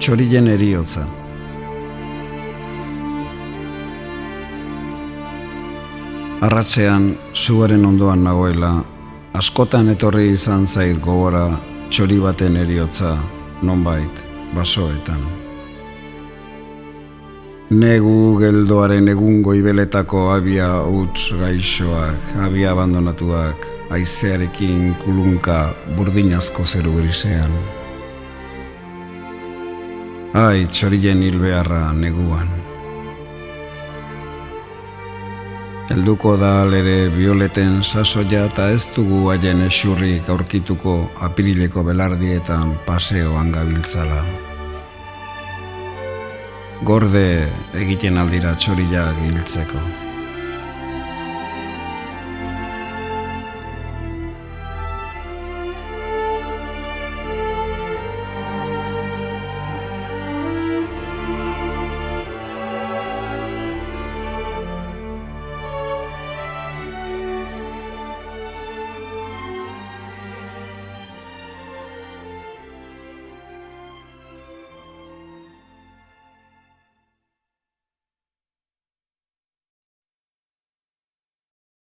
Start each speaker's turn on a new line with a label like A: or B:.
A: Txorien eriotza. Arratsean, suaren ondoan nagoela, askotan etorri izan zait gogora txori baten eriotza, nonbait, basoetan. Negu geldoaren egun goibeletako abia huts gaixoak, abia abandonatuak, haizearekin kulunka burdinazko zeru grisean. Ai, txorien hilbeharra neguan. Helduko da ere bioleten sasoia eta ez dugu haien esurrik aurkituko apirileko belardietan paseoan gabiltzala. Gorde egiten aldira txoriak hiltzeko.